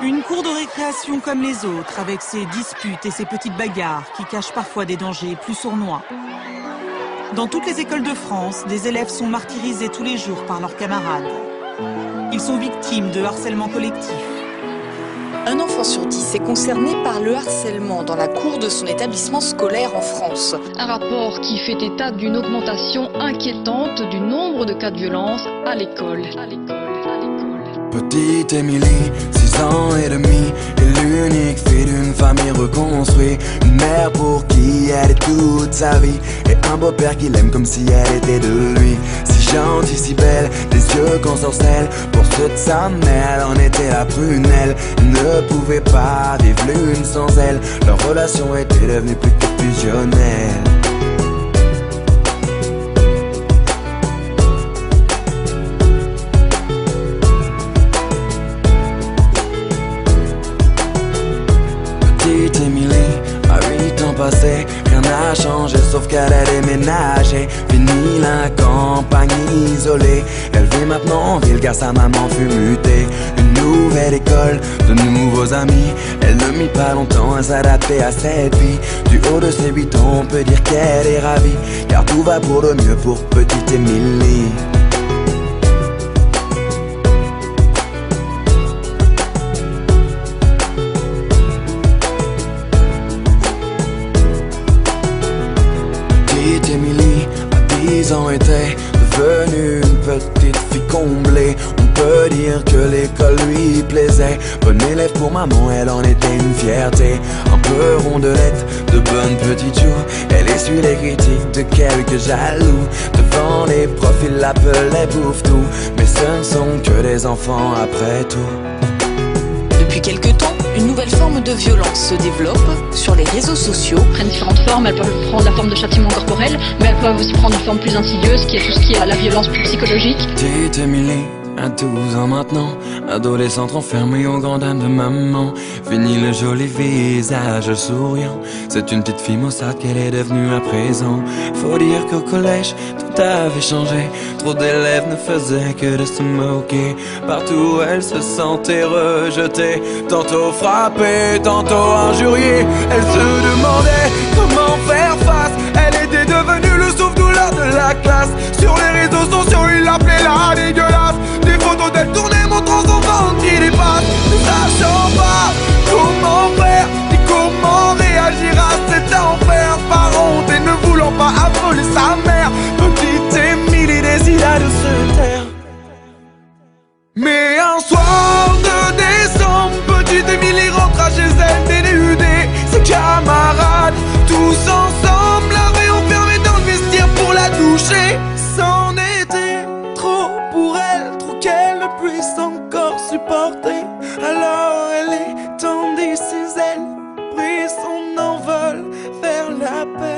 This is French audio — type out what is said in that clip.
Une cour de récréation comme les autres, avec ses disputes et ses petites bagarres qui cachent parfois des dangers plus sournois. Dans toutes les écoles de France, des élèves sont martyrisés tous les jours par leurs camarades. Ils sont victimes de harcèlement collectif. Un enfant sur 10 est concerné par le harcèlement dans la cour de son établissement scolaire en France. Un rapport qui fait état d'une augmentation inquiétante du nombre de cas de violence à l'école. Petite Émilie, 6 ans et demi, est l'unique fille d'une famille reconstruite. Une mère pour qui elle est toute sa vie, et un beau-père qui l'aime comme si elle était de lui. Si gentille, si belle, des yeux qu'on sorcelle. Pour ceux de sa mère, elle en était la prunelle. Elle ne pouvait pas vivre l'une sans elle. Leur relation était devenue plus que fusionnelle. Petite Émilie, à 8 ans passés, rien n'a changé sauf qu'elle a déménagé. Fini la campagne isolée, elle vit maintenant en ville car sa maman fut mutée. Une nouvelle école, de nouveaux amis, elle ne mit pas longtemps à s'adapter à cette vie. Du haut de ses 8 ans, on peut dire qu'elle est ravie, car tout va pour le mieux pour petite Émilie. Petite Émilie, à 10 ans, était devenue une petite fille comblée. On peut dire que l'école lui plaisait. Bonne élève pour maman, elle en était une fierté. Un peu rondelette, de bonnes petites joues. Elle essuie les critiques de quelques jaloux. Devant les profs, ils l'appelaient Bouffe-tout. Mais ce ne sont que des enfants après tout. Depuis quelque temps, une nouvelle forme de violence se développe sur les réseaux sociaux. Elles prennent différentes formes, elles peuvent prendre la forme de châtiment corporel, mais elles peuvent aussi prendre une forme plus insidieuse, qui est tout ce qui est la violence plus psychologique. Petite Émilie, à 12 ans maintenant, adolescente enfermée aux grandes dames de maman. Fini le joli visage souriant, c'est une petite fille maussade qu'elle est devenue à présent. Faut dire qu'au collège, tout avait changé. Trop d'élèves ne faisaient que de se moquer. Partout elle se sentait rejetée, tantôt frappée, tantôt injuriée. Elle se demandait comment faire face. Elle était devenue le souffle-douleur de la classe. Sur les réseaux sociaux, ils l'appelaient la dégueulasse. Des photos d'elle tournées montrant son ventre qui dépasse. Ne sachant pas comment faire ni comment réagir à cet enfer. Par honte et ne voulant pas affoler sa mère, petite Émilie décida de se taire. Mais un soir de décembre, petite Émilie rentra chez elle dénudée. Ses camarades, tous ensemble, l'avaient enfermée dans le vestiaire pour la toucher. C'en était trop pour elle, trop qu'elle ne puisse encore supporter. Alors elle étendit ses ailes, prit son envol vers la paix.